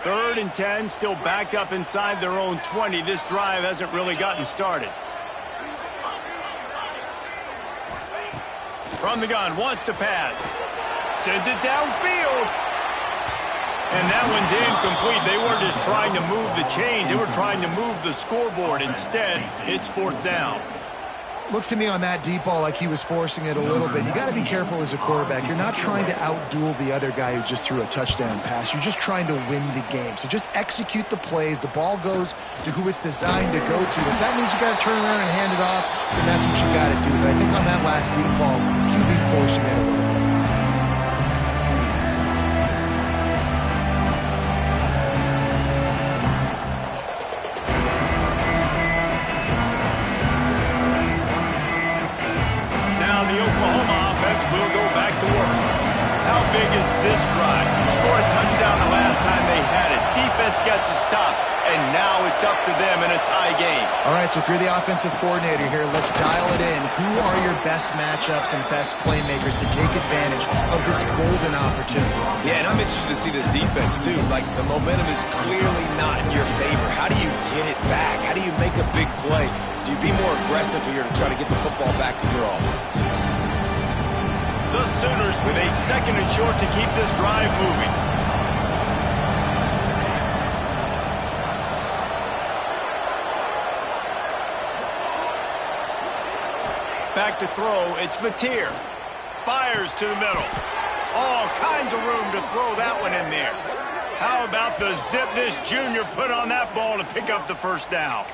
3rd and 10, still backed up inside their own 20. This drive hasn't really gotten started. From the gun, wants to pass. Sends it downfield. And that one's incomplete. They weren't just trying to move the chains. They were trying to move the scoreboard. Instead, it's 4th down. Looks to me on that deep ball like he was forcing it a little bit. You got to be careful as a quarterback. You're not trying to outduel the other guy who just threw a touchdown pass. You're just trying to win the game. So just execute the plays. The ball goes to who it's designed to go to. If that means you got to turn around and hand it off, then that's what you got to do. But I think on that last deep ball, QB forcing it a little bit. Will go back to work. How big is this drive? Scored a touchdown the last time they had it. Defense gets a stop, and now it's up to them in a tie game. All right, so if you're the offensive coordinator here, let's dial it in. Who are your best matchups and best playmakers to take advantage of this golden opportunity? Yeah, and I'm interested to see this defense, too. Like, the momentum is clearly not in your favor. How do you get it back? How do you make a big play? Do you be more aggressive here to try to get the football back to your offense? The Sooners with a 2nd and short to keep this drive moving. Back to throw, it's Mateer. Fires to the middle. All kinds of room to throw that one in there. How about the zip this junior put on that ball to pick up the 1st down?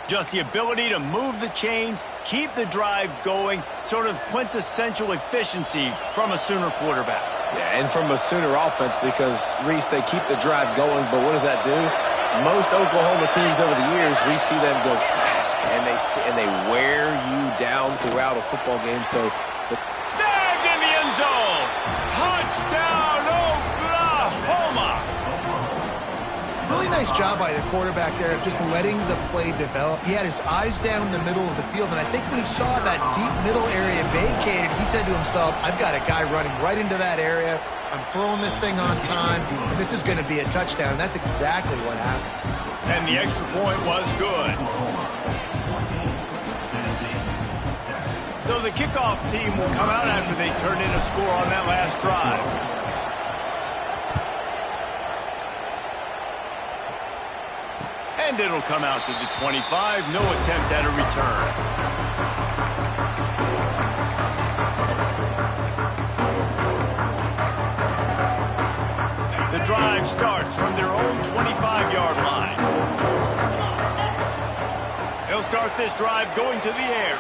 Just the ability to move the chains, keep the drive going, sort of quintessential efficiency from a Sooner quarterback. Yeah, and from a Sooner offense because, Reese, they keep the drive going, but what does that do? Most Oklahoma teams over the years, we see them go fast, and they wear you down throughout a football game. So snagged in the end zone! Touchdown, Oklahoma! Really nice job by the quarterback there of just letting the play develop. He had his eyes down in the middle of the field, and I think when he saw that deep middle area vacated, he said to himself, I've got a guy running right into that area. I'm throwing this thing on time, and this is going to be a touchdown. And that's exactly what happened. And the extra point was good. So the kickoff team will come out after they turn in a score on that last drive. And it'll come out to the 25. No attempt at a return. The drive starts from their own 25-yard line. He'll start this drive going to the air.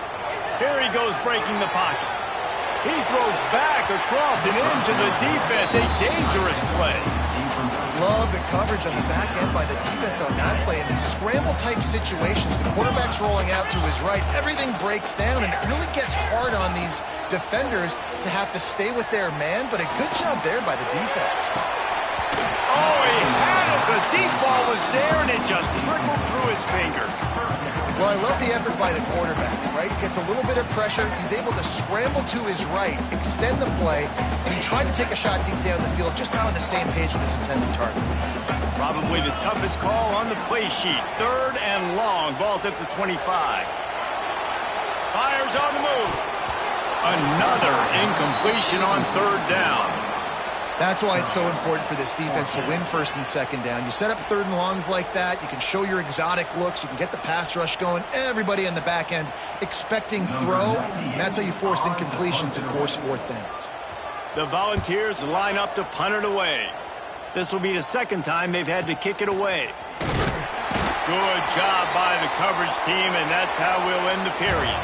Here he goes breaking the pocket. He throws back across and into the defense. A dangerous play. Love the coverage on the back end by the defense on that play. In these scramble-type situations, the quarterback's rolling out to his right. Everything breaks down, and it really gets hard on these defenders to have to stay with their man, but a good job there by the defense. Oh, he had it. The deep ball was there, and it just trickled through his fingers. Well, I love the effort by the quarterback, right? Gets a little bit of pressure. He's able to scramble to his right, extend the play, and he tried to take a shot deep down the field, just not on the same page with his intended target. Probably the toughest call on the play sheet. 3rd and long. Ball's at the 25. Fires on the move. Another incompletion on 3rd down. That's why it's so important for this defense to win 1st and 2nd down. You set up 3rd and longs like that. You can show your exotic looks. You can get the pass rush going. Everybody in the back end expecting throw. And that's how you force incompletions and force 4th downs. The Volunteers line up to punt it away. This will be the 2nd time they've had to kick it away. Good job by the coverage team, and that's how we'll end the period.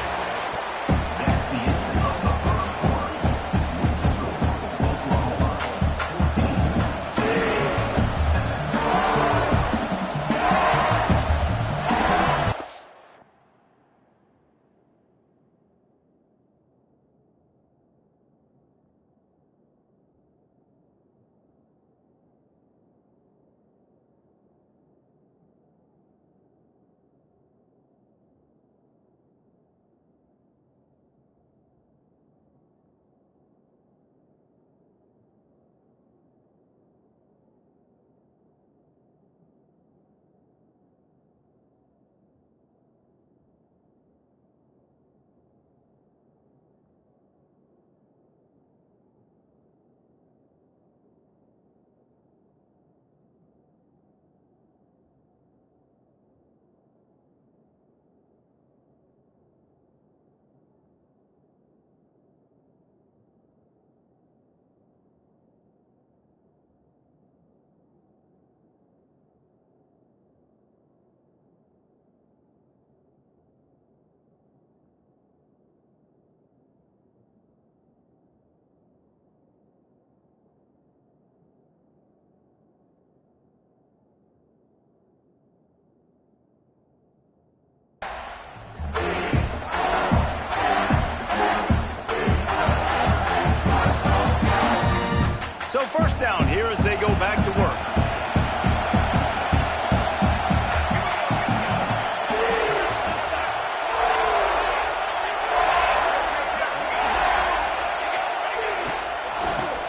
first down here as they go back to work.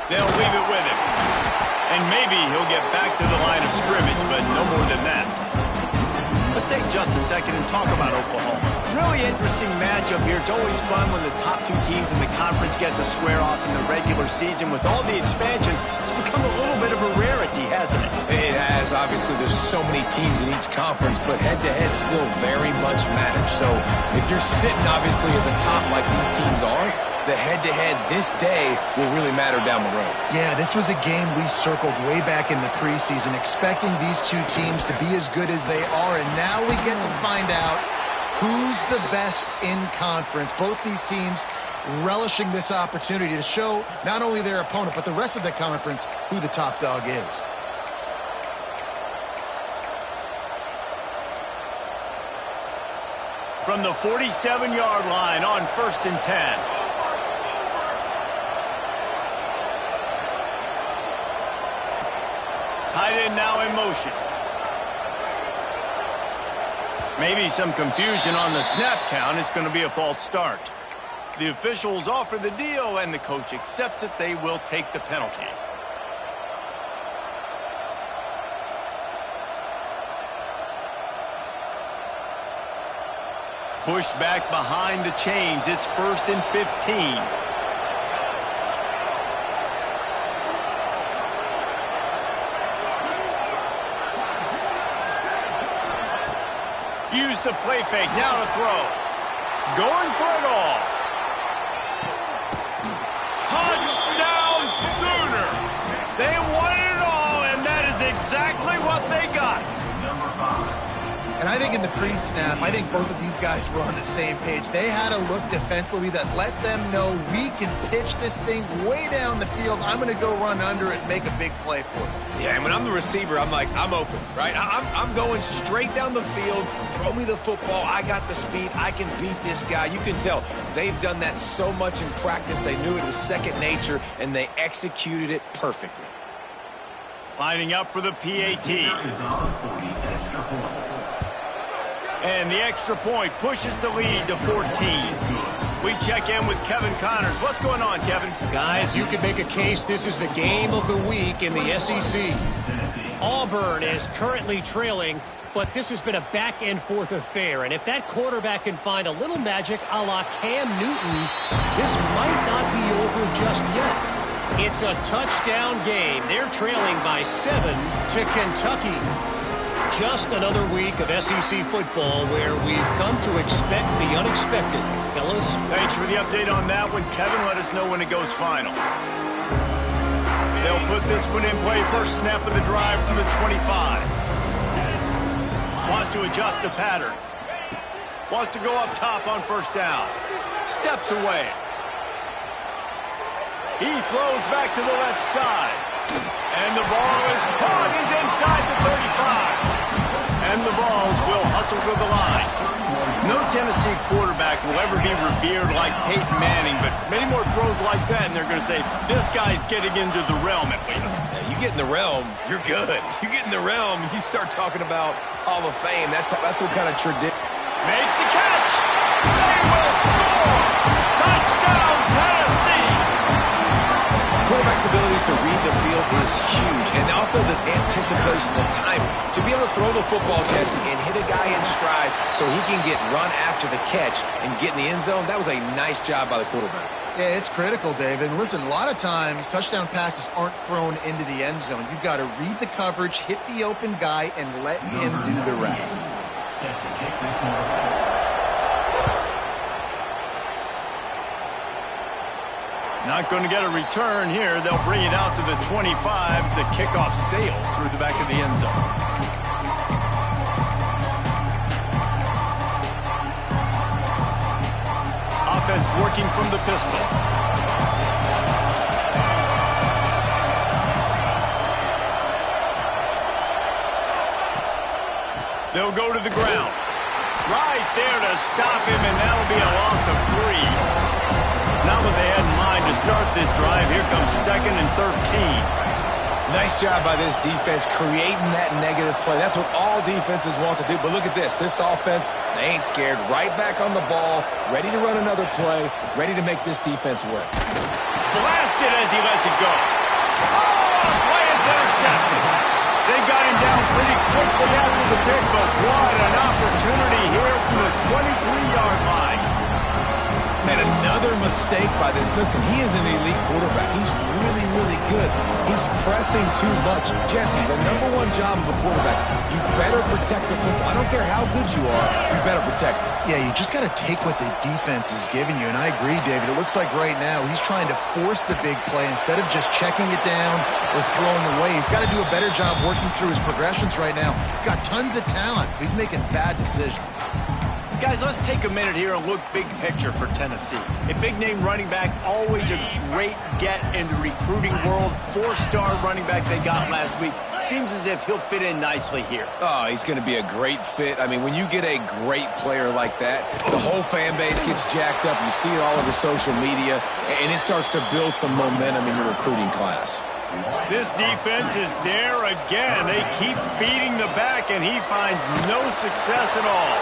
They'll leave it with him. And maybe he'll get back to the line of scrimmage, but no more than that. Let's take just a second and talk about Oklahoma. Really interesting matchup here. It's always fun when the top two teams in the conference get to square off in the regular season. With all the expansion, it's become a little bit of a rarity, hasn't it? It has. Obviously, there's so many teams in each conference, but head-to-head still very much matters. So if you're sitting, obviously, at the top like these teams are, the head-to-head this day will really matter down the road. Yeah, this was a game we circled way back in the preseason, expecting these two teams to be as good as they are, and now we get to find out who's the best in conference. Both these teams relishing this opportunity to show not only their opponent, but the rest of the conference who the top dog is. From the 47-yard line on 1st and 10. Tight end now in motion. Maybe some confusion on the snap count. It's going to be a false start. The officials offer the deal, and the coach accepts it. They will take the penalty. Pushed back behind the chains. It's 1st and 15. Use the play fake, now to throw. Going for it all. Touchdown Sooners! They wanted it all, and that is exactly what they got. And I think in the pre-snap, I think both of these guys were on the same page. They had a look defensively that let them know we can pitch this thing way down the field. I'm going to go run under it and make a big play for it. Yeah, and when I'm the receiver, I'm like, I'm open, right? I'm going straight down the field. Throw me the football. I got the speed. I can beat this guy. You can tell they've done that so much in practice. They knew it was second nature, and they executed it perfectly. Lining up for the PAT. And the extra point pushes the lead to 14. We check in with Kevin Connors. What's going on, Kevin? Guys, you could make a case this is the game of the week in the SEC. Auburn is currently trailing, but this has been a back-and-forth affair. And if that quarterback can find a little magic a la Cam Newton, this might not be over just yet. It's a touchdown game. They're trailing by 7 to Kentucky. Just another week of SEC football where we've come to expect the unexpected. Fellas? Thanks for the update on that one, Kevin. Let us know when it goes final. They'll put this one in play. First snap of the drive from the 25. Wants to adjust the pattern. Wants to go up top on 1st down. Steps away. He throws back to the left side. And the ball is caught. He's inside the 35. And the Vols will hustle to the line. No Tennessee quarterback will ever be revered like Peyton Manning, but many more throws like that, and they're going to say, this guy's getting into the realm at least. Yeah, you get in the realm, you're good. You get in the realm, you start talking about Hall of Fame. That's what kind of tradition. Makes the catch. They will score. Touchdown, Tennessee. Quarterback's abilities to read the field is huge, and also the anticipation, the time to be able to throw the football, Jesse, and hit a guy in stride so he can get run after the catch and get in the end zone. That was a nice job by the quarterback. Yeah, it's critical, David. And listen, a lot of times touchdown passes aren't thrown into the end zone. You've got to read the coverage, hit the open guy, and let him do the rest. Not going to get a return here. They'll bring it out to the 25 as the kickoff sails through the back of the end zone. Offense working from the pistol. They'll go to the ground. Right there to stop him, and that'll be a loss of 3. Not what they had in mind to start this drive. Here comes 2nd and 13. Nice job by this defense creating that negative play. That's what all defenses want to do. But look at this. This offense, they ain't scared. Right back on the ball, ready to run another play, ready to make this defense work. Blasted as he lets it go. Oh, play is intercepted. They got him down pretty quickly after the pick, but what an opportunity here from the 23-yard line. And another mistake by this. Listen, he is an elite quarterback. He's really, really good. He's pressing too much. Jesse, the #1 job of a quarterback, you better protect the football. I don't care how good you are, you better protect it. Yeah, you just got to take what the defense is giving you. And I agree, David. It looks like right now he's trying to force the big play instead of just checking it down or throwing away. He's got to do a better job working through his progressions right now. He's got tons of talent. He's making bad decisions. Guys, let's take a minute here and look big picture for Tennessee. A big-name running back, always a great get in the recruiting world. 4-star running back they got last week. Seems as if he'll fit in nicely here. Oh, he's going to be a great fit. I mean, when you get a great player like that, the whole fan base gets jacked up. You see it all over social media, and it starts to build some momentum in your recruiting class. This defense is there again. They keep feeding the back, and he finds no success at all.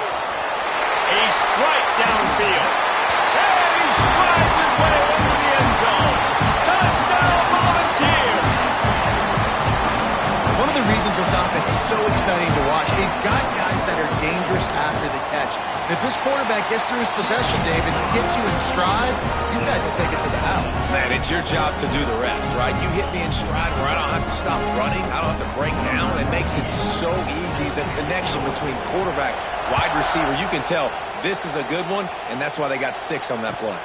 A strike downfield. And he strides his way into the end zone. Touchdown, Volunteer! One of the reasons this offense is so exciting to watch, they've got guys that are dangerous after the catch. And if this quarterback gets through his progression, David, hits you in stride, these guys will take it to the house. Man, it's your job to do the rest, right? You hit me in stride where I don't have to stop running. I don't have to break down. It makes it so easy, the connection between quarterback, wide receiver. You can tell this is a good one, and that's why they got 6 on that play.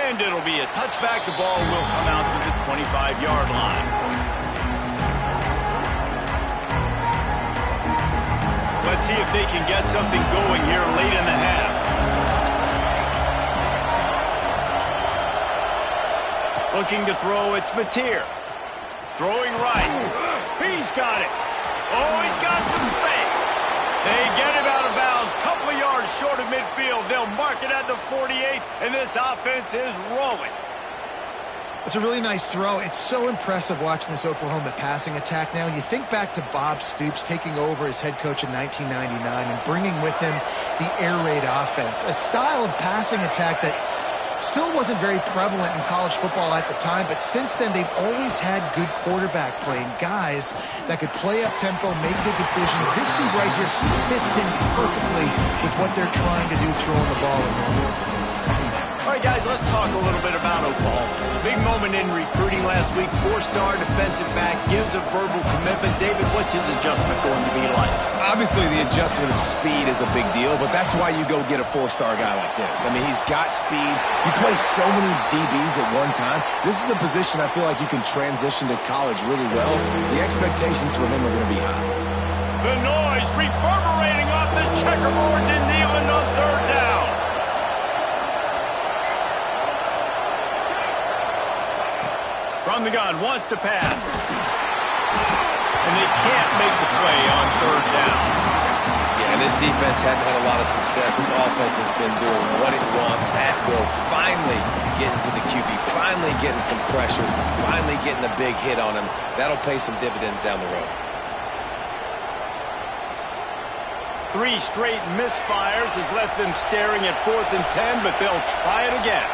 And it'll be a touchback. The ball will come out to the 25-yard line. Let's see if they can get something going here late in the half. Looking to throw, it's Mateer. Throwing right. He's got it. Oh, he's got some space. They get him out of bounds. Couple of yards short of midfield. They'll mark it at the 48, and this offense is rolling. It's a really nice throw. It's so impressive watching this Oklahoma passing attack now. You think back to Bob Stoops taking over as head coach in 1999 and bringing with him the air raid offense, a style of passing attack that still wasn't very prevalent in college football at the time, but since then they've always had good quarterback play and guys that could play up tempo, make good decisions. This dude right here, he fits in perfectly with what they're trying to do throwing the ball at. All right, guys, let's talk a little bit about Oklahoma. Big moment in recruiting last week. 4-star defensive back, gives a verbal commitment. David, what's his adjustment going to be like? Obviously, the adjustment of speed is a big deal, but that's why you go get a 4-star guy like this. I mean, he's got speed. He plays so many DBs at one time. This is a position I feel like you can transition to college really well. The expectations for him are going to be high. The noise reverberating off the checkerboards in Neyland on 3rd down. From the gun, wants to pass. And they can't make the play on 3rd down. Yeah, and this defense hadn't had a lot of success. This offense has been doing what it wants at will. Finally getting to the QB, finally getting some pressure, finally getting a big hit on him. That'll pay some dividends down the road. 3 straight misfires has left them staring at 4th and 10, but they'll try it again.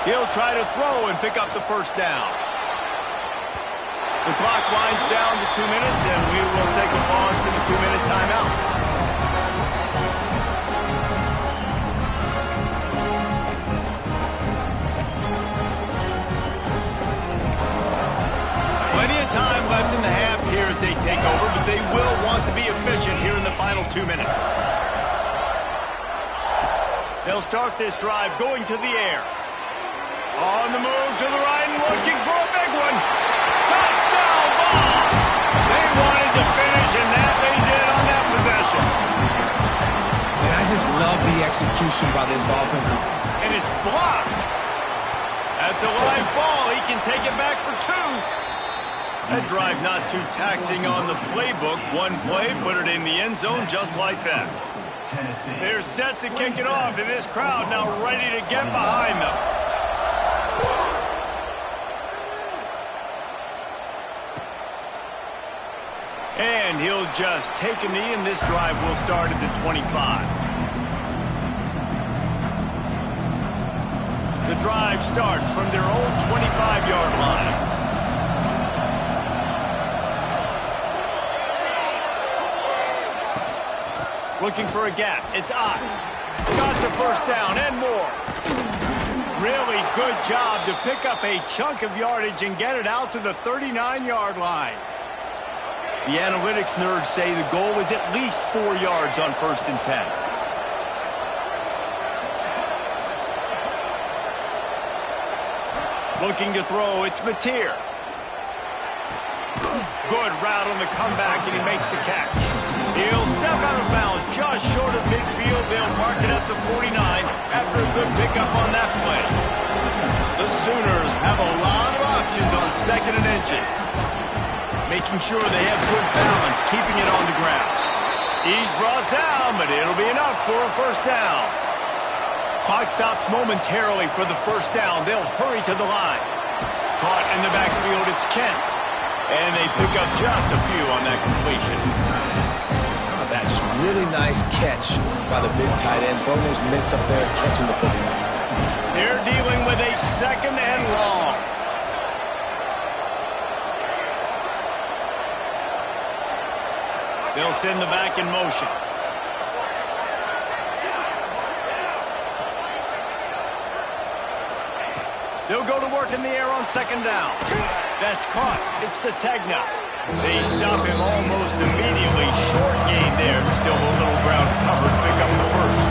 He'll try to throw and pick up the 1st down. The clock winds down to 2 minutes, and we will take a pause for the 2-minute timeout. Plenty of time left in the half here as they take over, but they will want to be efficient here in the final 2 minutes. They'll start this drive going to the air. On the move to the right and looking for a big one. Touchdown ball! They wanted to finish, and that they did on that possession. And I just love the execution by this offense. And it's blocked. That's a live ball. He can take it back for 2. That drive not too taxing on the playbook. One play, put it in the end zone just like that. They're set to kick it off, and this crowd now ready to get behind them. And he'll just take a knee, and this drive will start at the 25. The drive starts from their own 25-yard line. Looking for a gap. It's Ott. Got the first down and more. Really good job to pick up a chunk of yardage and get it out to the 39-yard line. The analytics nerds say the goal is at least 4 yards on 1st and 10. Looking to throw, it's Mateer. Good route on the comeback, and he makes the catch. He'll step out of bounds just short of midfield. They'll mark it at the 49 after a good pickup on that play. The Sooners have a lot of options on 2nd and inches. Making sure they have good balance, keeping it on the ground. He's brought down, but it'll be enough for a first down. Clock stops momentarily for the first down. They'll hurry to the line. Caught in the backfield, it's Kent. And they pick up just a few on that completion. Oh, that just really nice catch by the big tight end. Throwing those mitts up there, catching the football. They're dealing with a 2nd and long. They'll send the back in motion. They'll go to work in the air on 2nd down. That's caught. It's Sategna. They stop him almost immediately. Short gain there. Still a little ground covered. Pick up the first.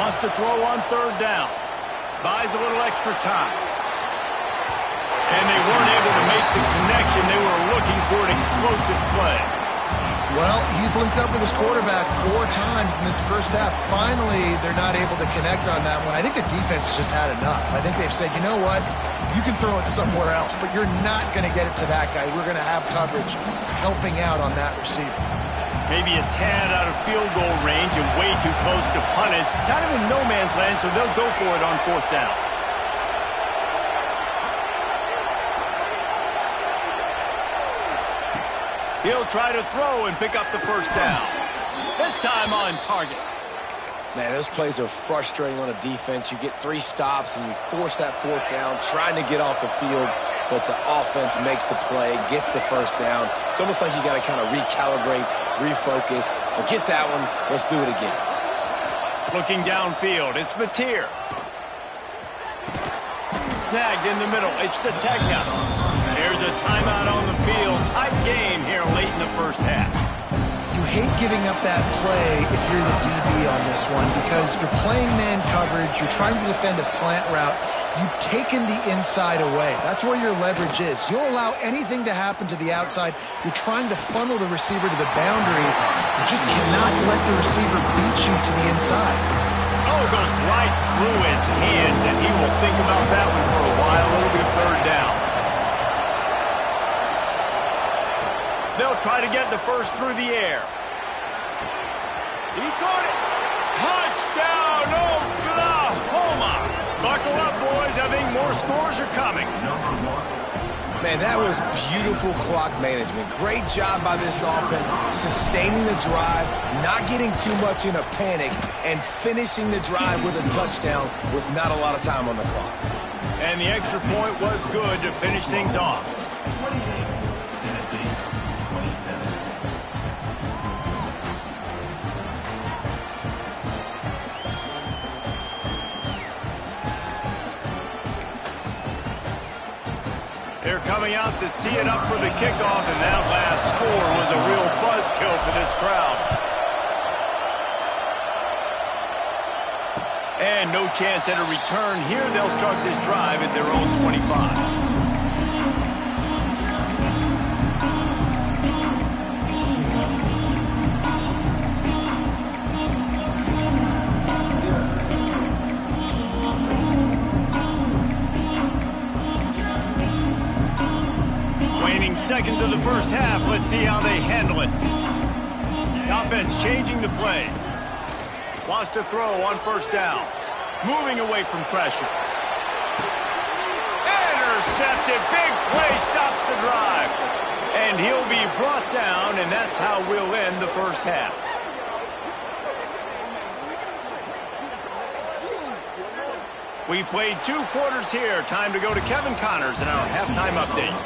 Wants to throw on 3rd down. Buys a little extra time. And they weren't able to make the connection. They were looking for an explosive play. Well, he's linked up with his quarterback 4 times in this first half. Finally, they're not able to connect on that one. I think the defense has just had enough. I think they've said, you know what? You can throw it somewhere else, but you're not going to get it to that guy. We're going to have coverage helping out on that receiver. Maybe a tad out of field goal range and way too close to punt it. Kind of in no man's land, so they'll go for it on 4th down. He'll try to throw and pick up the first down. This time on target. Man, those plays are frustrating on a defense. You get 3 stops and you force that 4th down, trying to get off the field, but the offense makes the play, gets the first down. It's almost like you got to kind of recalibrate, refocus. Forget that one. Let's do it again. Looking downfield, it's Mateer. Snagged in the middle, it's Sategna. There's a timeout on the field. Tight game here late in the first half. You hate giving up that play if you're the DB on this one because you're playing man coverage. You're trying to defend a slant route. You've taken the inside away. That's where your leverage is. You'll allow anything to happen to the outside. You're trying to funnel the receiver to the boundary. You just cannot let the receiver beat you to the inside. Oh, it goes right through his hands, and he will think about that one for a while. It'll be 3rd down. They'll try to get the first through the air. He caught it. Touchdown, Oklahoma. Buckle up, boys. I think more scores are coming. Man, that was beautiful clock management. Great job by this offense, sustaining the drive, not getting too much in a panic, and finishing the drive with a touchdown with not a lot of time on the clock. And the extra point was good to finish things off. They're coming out to tee it up for the kickoff, and that last score was a real buzzkill for this crowd. And no chance at a return here. They'll start this drive at their own 25. remaining seconds of the first half. Let's see how they handle it. The offense changing the play. Wants to throw on first down. Moving away from pressure. Intercepted. Big play stops the drive. And he'll be brought down, and that's how we'll end the first half. We've played 2 quarters here. Time to go to Kevin Connors in our halftime update.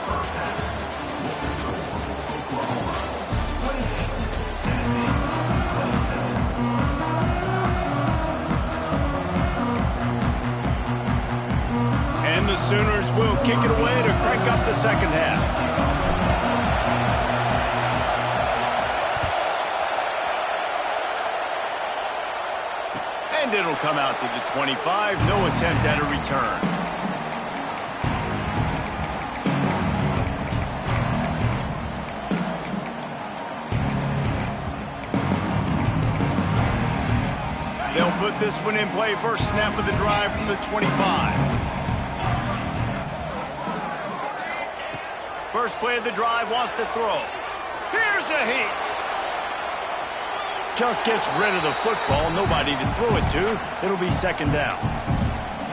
And the Sooners will kick it away to crank up the second half. And it'll come out to the 25. No attempt at a return. They'll put this one in play. First snap of the drive from the 25. First play of the drive, wants to throw. Here's a heat. Just gets rid of the football. Nobody to throw it to. It'll be second down.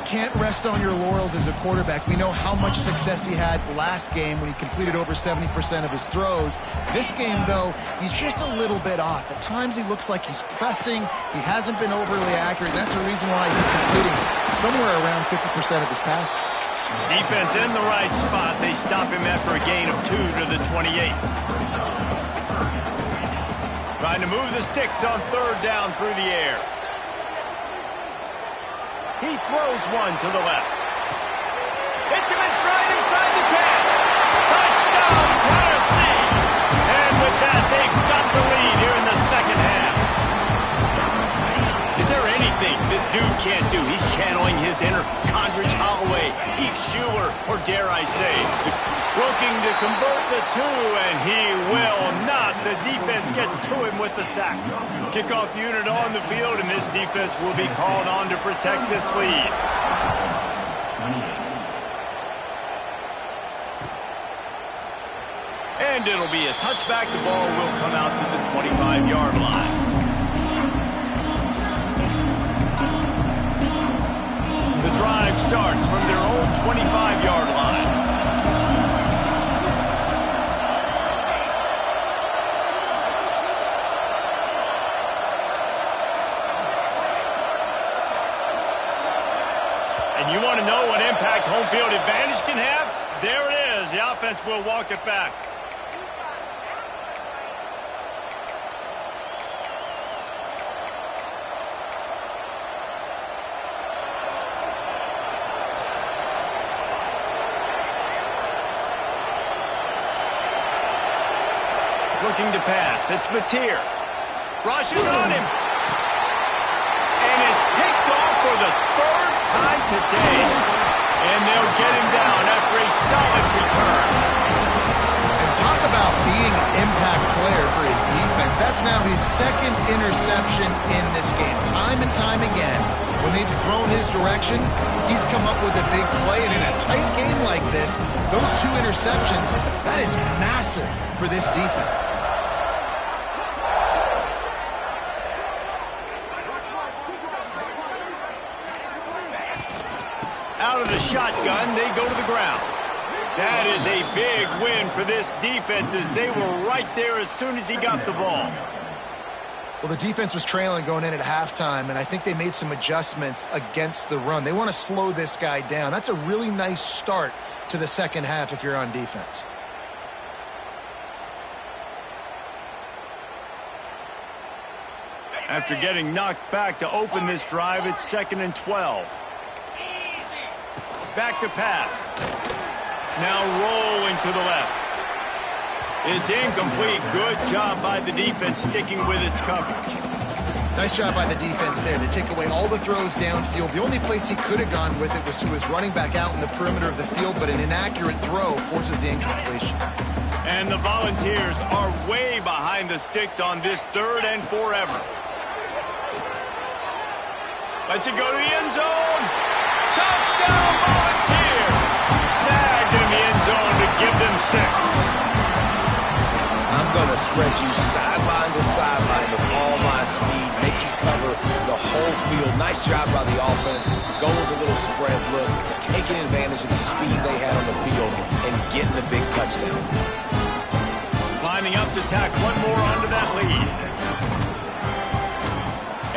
Can't rest on your laurels as a quarterback. We know how much success he had last game when he completed over 70% of his throws. This game, though, he's just a little bit off. At times he looks like he's pressing. He hasn't been overly accurate. That's the reason why he's completing somewhere around 50% of his passes. Defense in the right spot. They stop him after a gain of 2 to the 28. Trying to move the sticks on third down through the air. He throws one to the left. Hits him in stride inside the 10. Touchdown, Tennessee! And with that, they've got the lead here in the second half. Is there anything this dude can't do? He's channeling his inner Condridge Holloway, Heath Schuler, or dare I say, looking to convert the 2, and he will not. The defense gets to him with the sack. Kickoff unit on the field, and this defense will be called on to protect this lead. And it'll be a touchback. The ball will come out to the 25-yard line. The drive starts from their own 25-yard line. And you want to know what impact home field advantage can have? There it is. The offense will walk it back. Looking to pass. It's Mateer. Rushes on him. And it's picked off for the 3rd time today. And they'll get him down after a solid return. And talk about being an impact player for his defense. That's now his 2nd interception in this game. Time and time again, when they've thrown his direction, he's come up with a big play. And in a tight game like this, those 2 interceptions, that is massive for this defense. Out of the shotgun, they go to the ground. That is a big win for this defense as they were right there as soon as he got the ball. Well, the defense was trailing going in at halftime, and I think they made some adjustments against the run. They want to slow this guy down. That's a really nice start to the second half if you're on defense. After getting knocked back to open this drive, it's 2nd and 12. Back to pass. Now rolling to the left. It's incomplete. Good job by the defense sticking with its coverage. Nice job by the defense there. They take away all the throws downfield. The only place he could have gone with it was to his running back out in the perimeter of the field, but an inaccurate throw forces the incompletion. And the Volunteers are way behind the sticks on this 3rd and forever. Let's it go to the end zone. Touchdown, Volunteers! Snagged in the end zone to give them 6. spread you sideline to sideline with all my speed, make you cover the whole field. Nice job by the offense. Go with a little spread look, taking advantage of the speed they had on the field and getting the big touchdown. Lining up to tack one more onto that lead.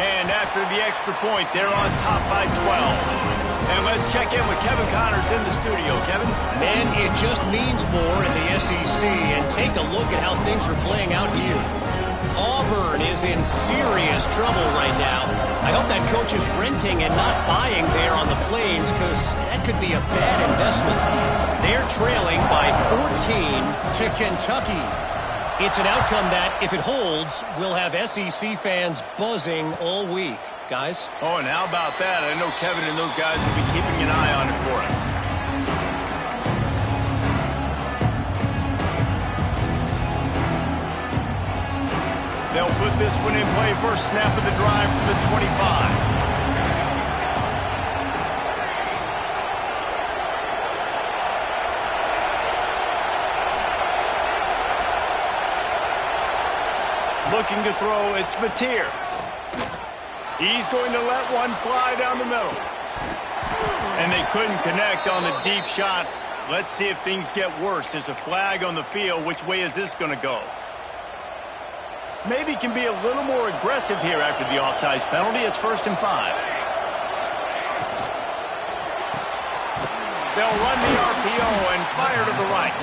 And after the extra point, they're on top by 12. And let's check in with Kevin Connors in the studio. Kevin? Man, it just means more in the SEC. And take a look at how things are playing out here. Auburn is in serious trouble right now. I hope that coach is renting and not buying there on the Plains, because that could be a bad investment. They're trailing by 14 to Kentucky. It's an outcome that, if it holds, will have SEC fans buzzing all week. Guys? Oh, and how about that? I know Kevin and those guys will be keeping an eye on it for us. They'll put this one in play. First snap of the drive from the 25. Looking to throw, it's Mateer. He's going to let one fly down the middle. And they couldn't connect on the deep shot. Let's see if things get worse. There's a flag on the field. Which way is this going to go? Maybe can be a little more aggressive here after the offsides penalty. It's 1st and 5. They'll run the RPO and fire to the right.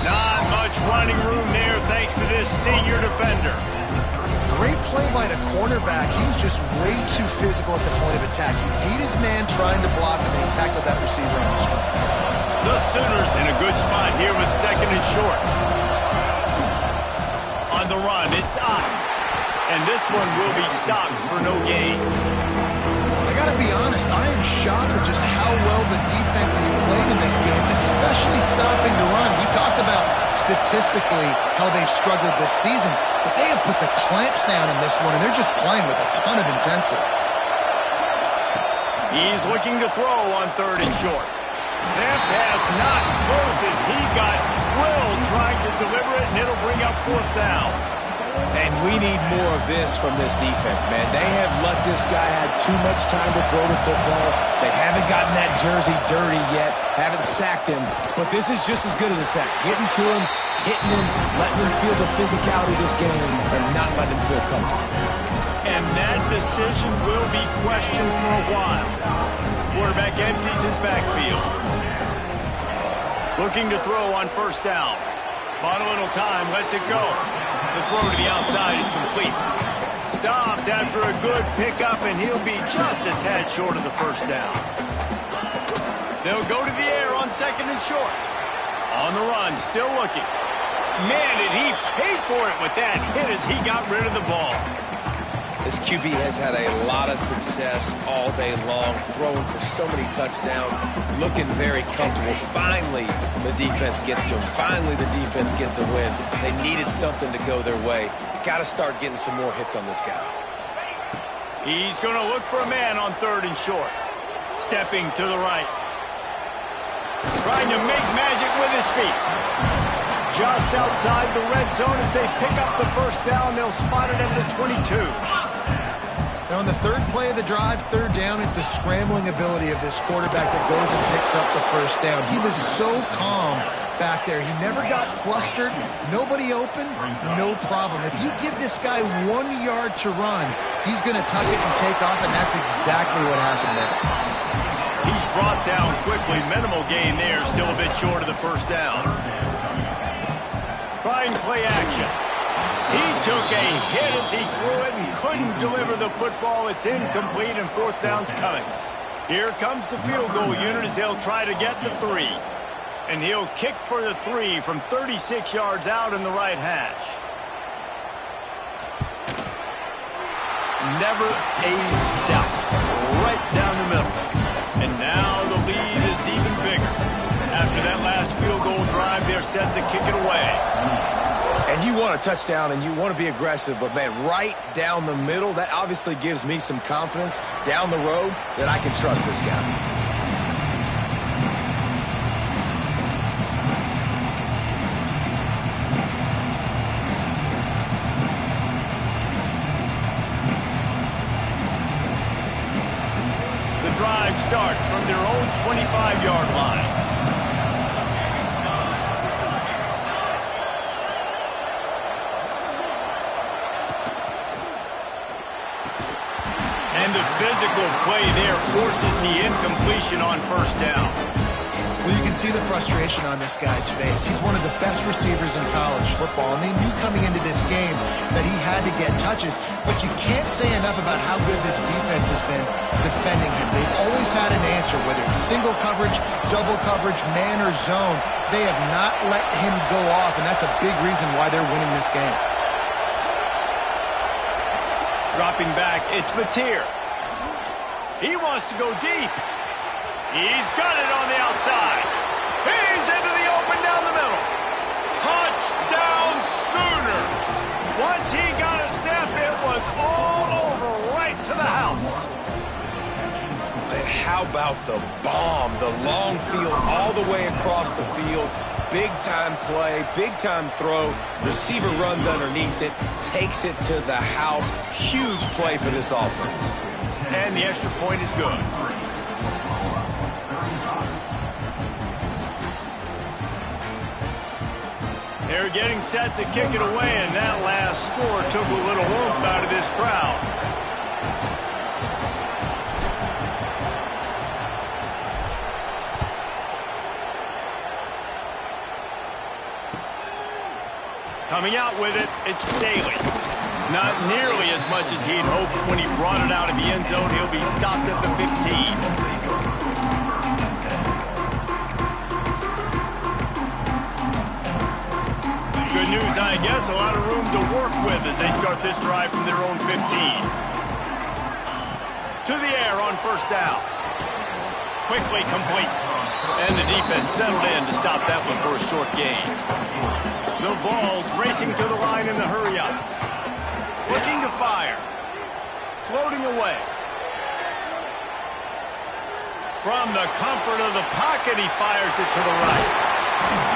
Not much running room there thanks to this senior defender. Great play by the cornerback. He was just way too physical at the point of attack. He beat his man trying to block him, and he tackled that receiver on the screen. The Sooners in a good spot here with 2nd and short. On the run, it's Ott. And this one will be stopped for no gain. I got to be honest, I am shocked at just how well the defense has played in this game, especially stopping the run. We talked about statistically how they've struggled this season, but they have put the clamps down in this one, and they're just playing with a ton of intensity. He's looking to throw on 3rd and short. That pass not close as he got drilled trying to deliver it, and it'll bring up 4th down. And we need more of this from this defense, man. They have let this guy have too much time to throw the football. They haven't gotten that jersey dirty yet, haven't sacked him. But this is just as good as a sack. Getting to him, hitting him, letting him feel the physicality of this game, and not letting him feel comfortable. And that decision will be questioned for a while. Quarterback empties his backfield. Looking to throw on 1st down. Bought a little time, lets it go. The throw to the outside is complete. Stopped after a good pickup, and he'll be just a tad short of the 1st down. They'll go to the air on 2nd and short. On the run, still looking. Man, did he pay for it with that hit as he got rid of the ball. This QB has had a lot of success all day long, throwing for so many touchdowns, looking very comfortable. Finally, the defense gets to him. Finally, the defense gets a win. They needed something to go their way. Got to start getting some more hits on this guy. He's going to look for a man on 3rd and short. Stepping to the right. Trying to make magic with his feet. Just outside the red zone as they pick up the 1st down. They'll spot it at the 22. And on the 3rd play of the drive, 3rd down, it's the scrambling ability of this quarterback that goes and picks up the 1st down. He was so calm back there. He never got flustered. Nobody open, no problem. If you give this guy 1 yard to run, he's going to tuck it and take off, and that's exactly what happened there. He's brought down quickly. Minimal gain there, still a bit short of the 1st down. Trying play action. He took a hit as he threw it and couldn't deliver the football. It's incomplete, and 4th down's coming. Here comes the field goal unit as they'll try to get the 3. And he'll kick for the 3 from 36 yards out in the right hash. Never a doubt. Right down the middle. And now the lead is even bigger. After that last field goal drive, they're set to kick it away. And you want a touchdown and you want to be aggressive, but man, right down the middle, that obviously gives me some confidence down the road that I can trust this guy. their own 25-yard line. And the physical play there forces the incompletion on first down. Well, you can see the frustration on this guy's face. He's one of the best receivers in college football, and they knew coming into this game that he had to get touches, but you can't say enough about how good this defense has been defending him. They've always had an answer, whether it's single coverage, double coverage, man or zone. They have not let him go off, and that's a big reason why they're winning this game. Dropping back, it's Mateer. He wants to go deep. He's got it on the outside. He's into the open down the middle. Touchdown Sooners. Once he got a step, it was all over right to the house. And how about the bomb? The long field all the way across the field. Big-time play, big-time throw. Receiver runs underneath it, takes it to the house. Huge play for this offense. And the extra point is good. They're getting set to kick it away, and that last score took a little oomph out of this crowd. Coming out with it, it's Staley. Not nearly as much as he'd hoped when he brought it out of the end zone. He'll be stopped at the 15. Good news, I guess. A lot of room to work with as they start this drive from their own 15. To the air on first down. Quickly complete. And the defense settled in to stop that one for a short gain. The Vols racing to the line in the hurry-up. Looking to fire. Floating away. From the comfort of the pocket, he fires it to the right.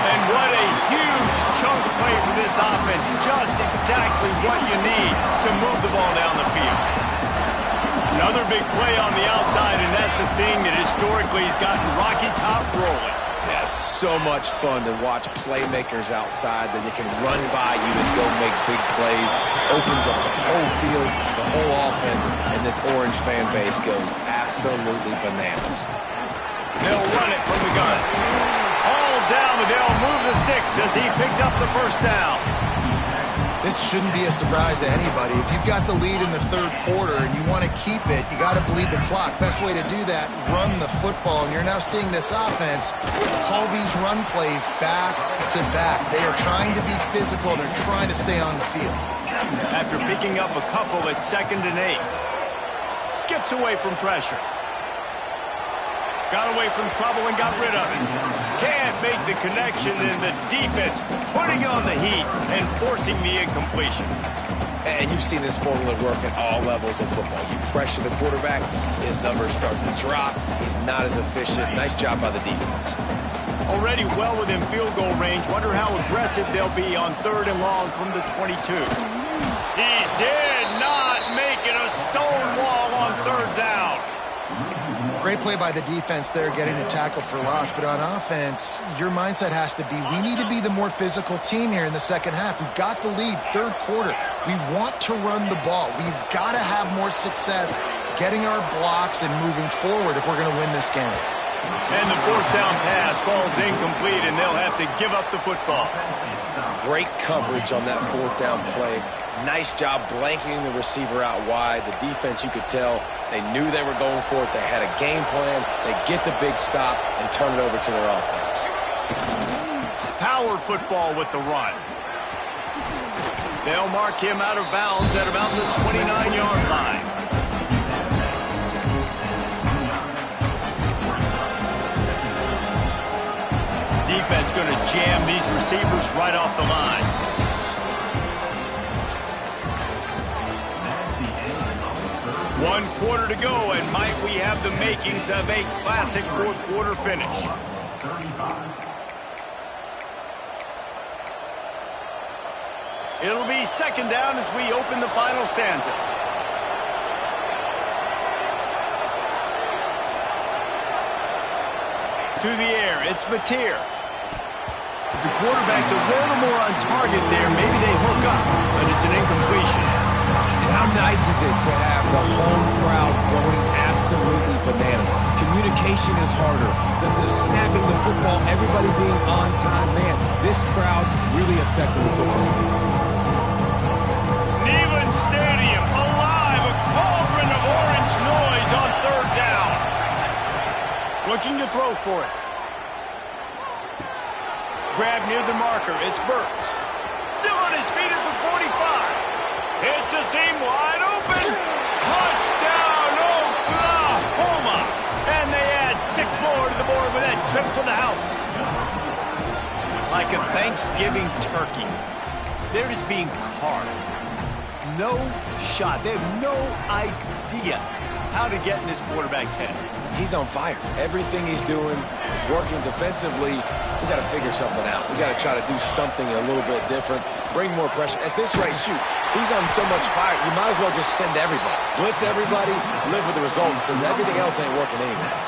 And what a huge chunk play for this offense. Just exactly what you need to move the ball down the field. Another big play on the outside, and that's the thing that historically has gotten Rocky Top rolling. Yeah, so much fun to watch playmakers outside that they can run by you and go make big plays. Opens up the whole field, the whole offense, and this Orange fan base goes absolutely bananas. They'll run it from the gun. All down, and they'll move the sticks as he picks up the first down. This shouldn't be a surprise to anybody. If you've got the lead in the third quarter and you want to keep it, you got to bleed the clock. Best way to do that, run the football. And you're now seeing this offense call these run plays back to back. They are trying to be physical. They're trying to stay on the field. After picking up a couple at 2nd and 8. Skips away from pressure. Got away from trouble and got rid of it. Can't make the connection, and the defense putting on the heat and forcing the incompletion. And you've seen this formula work at all levels of football. You pressure the quarterback, his numbers start to drop. He's not as efficient. Nice job by the defense. Already well within field goal range. Wonder how aggressive they'll be on 3rd and long from the 22. He did not make it a stone wall on 3rd down. Great play by the defense there, getting a tackle for loss. But on offense, your mindset has to be, we need to be the more physical team here in the second half. We've got the lead, 3rd quarter. We want to run the ball. We've got to have more success getting our blocks and moving forward if we're going to win this game. And the 4th down pass falls incomplete, and they'll have to give up the football. Great coverage on that 4th down play. Nice job blanketing the receiver out wide. The defense, you could tell, they knew they were going for it. They had a game plan. They get the big stop and turn it over to their offense. Power football with the run. They'll mark him out of bounds at about the 29-yard line. Defense going to jam these receivers right off the line. One quarter to go, and might we have the makings of a classic 4th quarter finish. It'll be 2nd down as we open the final stanza. To the air, it's Mateer. If the quarterback's a little more on target there, maybe they hook up, but it's an incompletion. And how nice is it to have the home crowd going absolutely bananas? Communication is harder than the snapping the football, everybody being on time. Man, this crowd really affected the football game. Neyland Stadium, alive, a cauldron of orange noise on third down. Looking to throw for it. Grab near the marker, it's Burks. Still on his feet at the 45. Hits a seam wide open. Touchdown, Oklahoma. And they add 6 more to the board with that trip to the house. Like a Thanksgiving turkey. They're just being carved. No shot. They have no idea how to get in this quarterback's head. He's on fire. Everything he's doing is working defensively. We got to figure something out. We got to try to do something a little bit different, bring more pressure. At this rate, shoot, he's on so much fire, you might as well just send everybody. Blitz everybody, live with the results, because everything else ain't working anyways.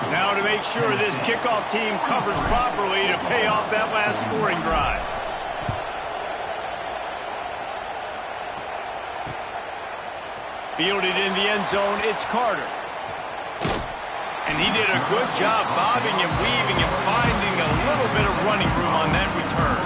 Now to make sure this kickoff team covers properly to pay off that last scoring drive. Fielded in the end zone, it's Carter. And he did a good job bobbing and weaving and finding a little bit of running room on that return.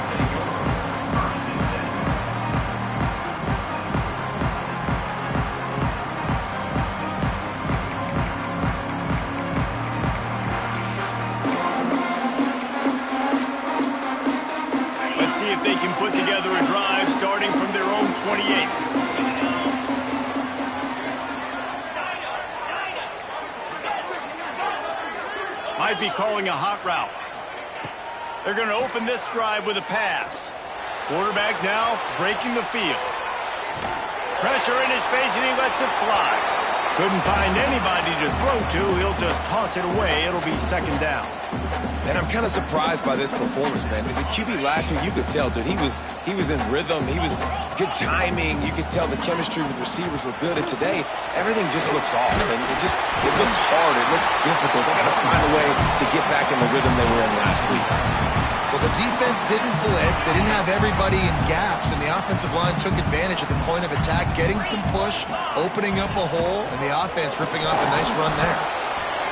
Let's see if they can put together a drive starting from their own 28. Might be calling a hot route. They're going to open this drive with a pass. Quarterback now breaking the field. Pressure in his face, and he lets it fly. Couldn't find anybody to throw to. He'll just toss it away. It'll be second down. And I'm kind of surprised by this performance, man. The QB last week, you could tell, dude, he was in rhythm. He was good timing. You could tell the chemistry with receivers were good. And today, everything just looks off. And it looks hard. It looks difficult. They got to find a way to get back in the rhythm they were in last week. Well, the defense didn't blitz. They didn't have everybody in gaps, and the offensive line took advantage at the point of attack, getting some push, opening up a hole, and the offense ripping off a nice run there.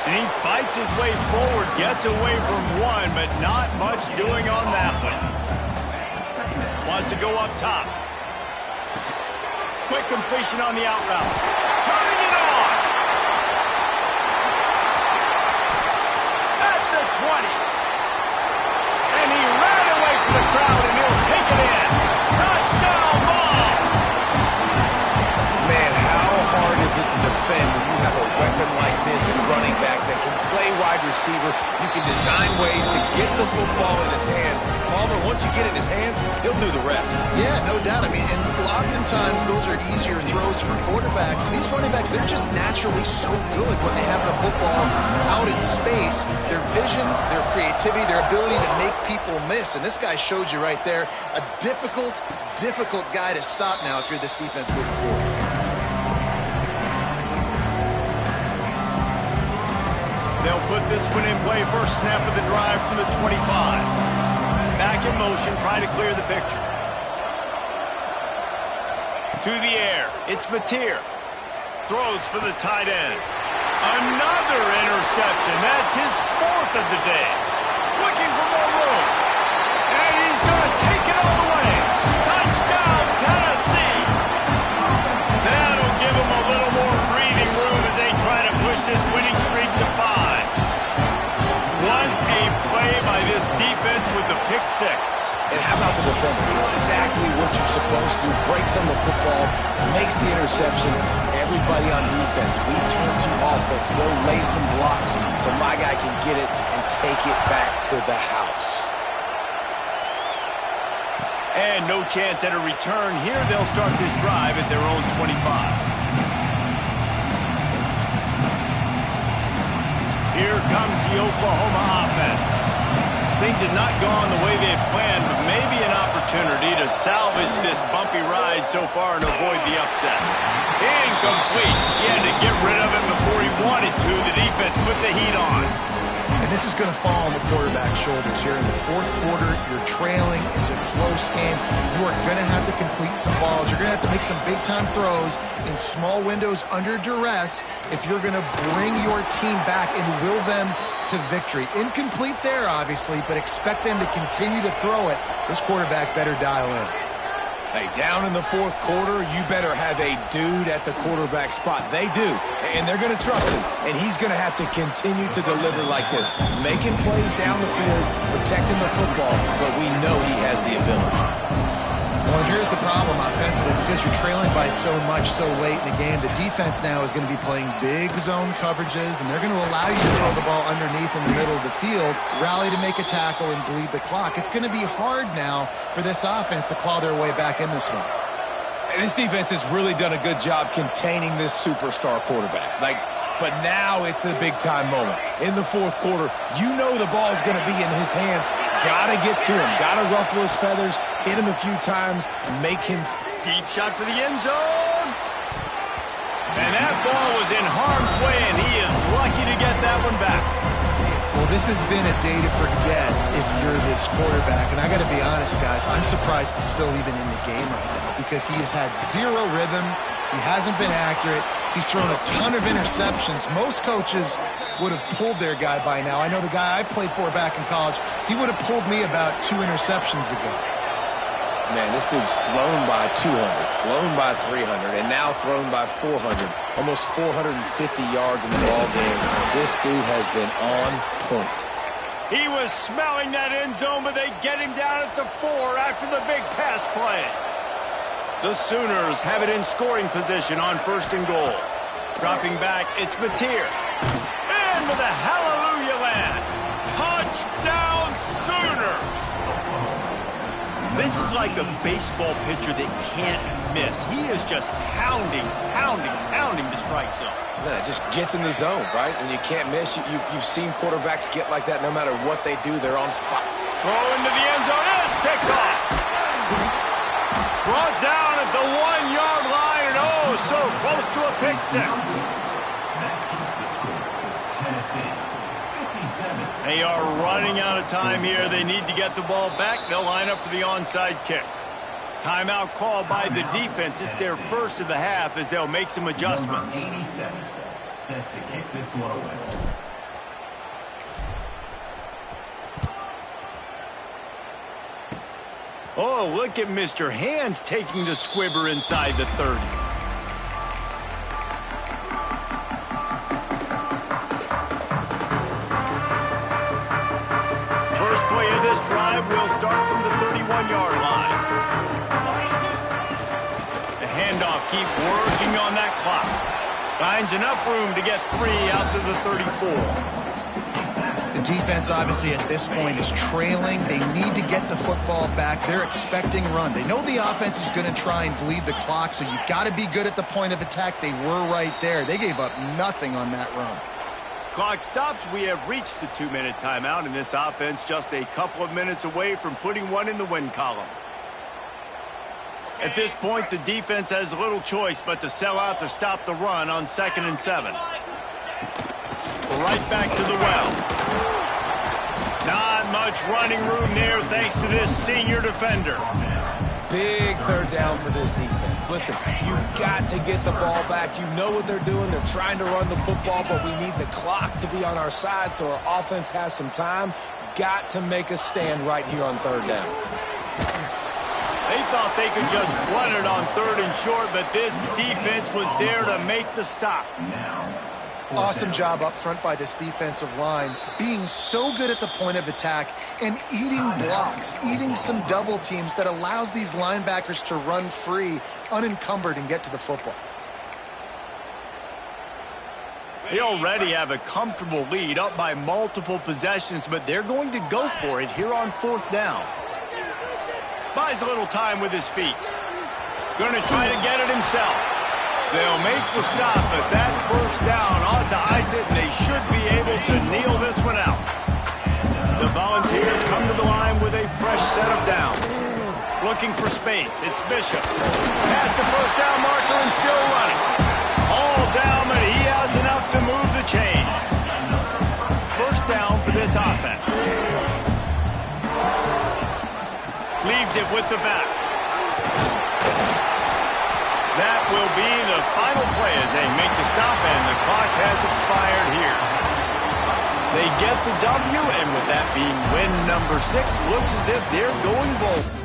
And he fights his way forward, gets away from one, but not much doing on that one. Wants to go up top. Quick completion on the out route. Turning it on. At the 20. And he ran away from the crowd, and he'll take it in. Touchdown ball. Man, how hard is it to defend when you have a weapon like this at running back that can play wide receiver? You can design ways to get the football in his hand. Palmer, once you get it in his hands, he'll do the rest. Yeah, no doubt. I mean, and oftentimes those are easier throws for quarterbacks. And these running backs, they're just naturally so good when they have the football out in space. Their vision, their creativity, their ability to make people miss. And this guy showed you right there, a difficult guy to stop now if you're this defense moving forward. They'll put this one in play. First snap of the drive from the 25. Back in motion, trying to clear the picture. To the air, it's Mateer. Throws for the tight end. Another interception. That's his 4th of the day. Looking for more room. And he's going to take it all the way. Touchdown, Tennessee. That'll give him a little more breathing room as they try to push this winning streak to 5. What a play by this defense with the pick 6. And how about the defender? Exactly what you're supposed to. Breaks on the football, makes the interception. Everybody on defense, we turn to offense. Go lay some blocks so my guy can get it and take it back to the house. And no chance at a return here. They'll start this drive at their own 25. Here comes the Oklahoma offense. Things have not gone the way they had planned, but maybe an opportunity to salvage this bumpy ride so far and avoid the upset. Incomplete. He had to get rid of it before he wanted to. The defense put the heat on. And this is going to fall on the quarterback's shoulders here in the fourth quarter. You're trailing. It's a close game. You are going to have to complete some balls. You're going to have to make some big-time throws in small windows under duress if you're going to bring your team back and will them to victory. Incomplete there, obviously, but expect them to continue to throw it. This quarterback better dial in. Hey, down in the fourth quarter, you better have a dude at the quarterback spot. They do, and they're going to trust him, and he's going to have to continue to deliver like this, making plays down the field, protecting the football, but we know he has the ability. Well, and here's the problem offensively, because you're trailing by so much so late in the game, the defense now is going to be playing big zone coverages, and they're going to allow you to throw the ball underneath in the middle of the field, rally to make a tackle, and bleed the clock. It's going to be hard now for this offense to claw their way back in this one. And this defense has really done a good job containing this superstar quarterback. But now it's the big-time moment. In the fourth quarter, you know the ball's going to be in his hands. Got to get to him. Got to ruffle his feathers, hit him a few times, make him... Deep shot for the end zone. And that ball was in harm's way, and he is lucky to get that one back. Well, this has been a day to forget if you're this quarterback. And I got to be honest, guys, I'm surprised he's still even in the game right now because he has had zero rhythm. He hasn't been accurate. He's thrown a ton of interceptions. Most coaches would have pulled their guy by now. I know the guy I played for back in college, he would have pulled me about 2 interceptions ago. Man, this dude's flown by 200, flown by 300, and now thrown by 400. Almost 450 yards in the ball game. This dude has been on point. He was smelling that end zone, but they get him down at the 4 after the big pass play. The Sooners have it in scoring position on 1st and goal. Dropping back, it's Mateer. Into the hallelujah land. Touchdown Sooners! This is like a baseball pitcher that can't miss. He is just pounding the strike zone. Man, it just gets in the zone, right? When you can't miss, you've seen quarterbacks get like that no matter what they do. They're on fire. Throw into the end zone, and it's picked off. Brought down at the 1-yard line, and oh, so close to a pick 6. They are running out of time here. They need to get the ball back. They'll line up for the onside kick. Timeout called by the defense. It's their first of the half as they'll make some adjustments. Set to kick this one away. Oh, look at Mr. Hands taking the squibber inside the 30. First play of this drive will start from the 31-yard line. The handoff, keep working on that clock. Finds enough room to get 3 out to the 34. The defense, obviously, at this point is trailing. They need to get the football back. They're expecting run. They know the offense is going to try and bleed the clock, so you've got to be good at the point of attack. They were right there. They gave up nothing on that run. Clock stops. We have reached the 2-minute timeout, and this offense just a couple of minutes away from putting one in the win column. At this point, the defense has little choice but to sell out to stop the run on 2nd and 7. Right back to the well. Not much running room there thanks to this senior defender. Big third down for this defense. Listen, you've got to get the ball back. You know what they're doing. They're trying to run the football, but we need the clock to be on our side so our offense has some time. Got to make a stand right here on 3rd down. They thought they could just run it on 3rd and short, but this defense was there to make the stop. Awesome job up front by this defensive line, being so good at the point of attack and eating blocks, eating some double teams that allows these linebackers to run free, unencumbered, and get to the football. They already have a comfortable lead, up by multiple possessions, but they're going to go for it here on 4th down. Buys a little time with his feet. Going to try to get it himself. They'll make the stop, but that first down ought to ice it, and they should be able to kneel this one out. The Volunteers come to the line with a fresh set of downs. Looking for space, it's Bishop. Past the first down marker and still running. All down, but he has enough to move the chains. First down for this offense. Leaves it with the back. That will be the final play as they make the stop, and the clock has expired here. They get the W, and with that being win number 6, looks as if they're going bold.